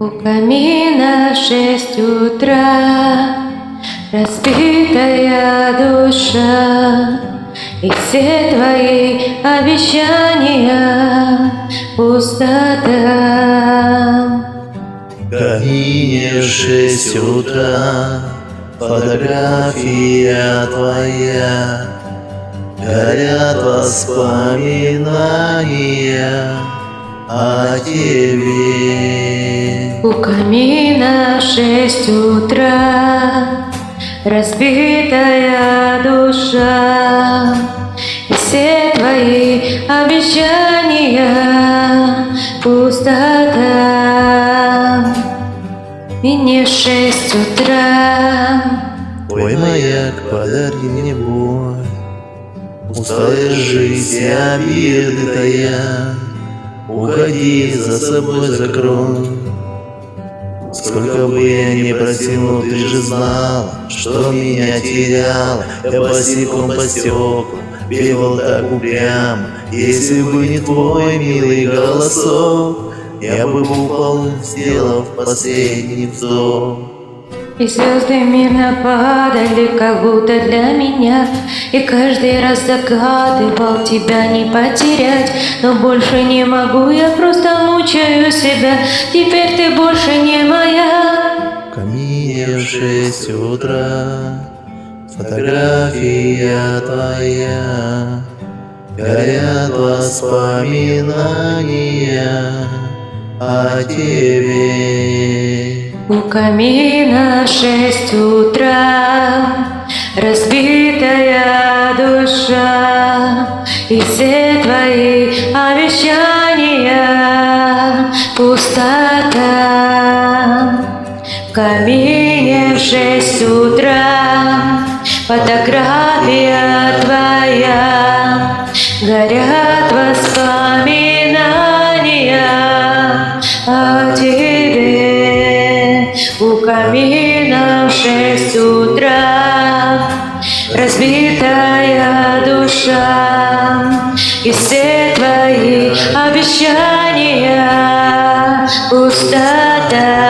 У камина 6 утра, разбитая душа, и все твои обещания пустота. В камине 6 утра, фотография твоя, горят воспоминания о тебе. У камина 6 утра, разбитая душа, и все твои обещания пустота. Мне 6 утра. Твой маяк, подари мне боль, усталая жизнь и обиды тая. Уходи, за собой закрой. Сколько бы я ни просил, но ты же знала, что меня теряла. Я босиком по стеклам бегал так упрямо. Если бы не твой милый голосок, я бы упал, сделав последний вздох. И звезды мирно падали, как будто для меня. И каждый раз загадывал тебя не потерять. Но больше не могу, я просто мучаю себя. Теперь ты больше не моя. В камине 6 утра, фотография твоя, горят воспоминания о тебе. У камина 6 утра, разбитая душа, и все твои обещания пустота. В камине в 6 утра, фотография твоя, горят воспоминания о тебе. У камина в 6 утра, разбитая душа, и все твои обещания пустота.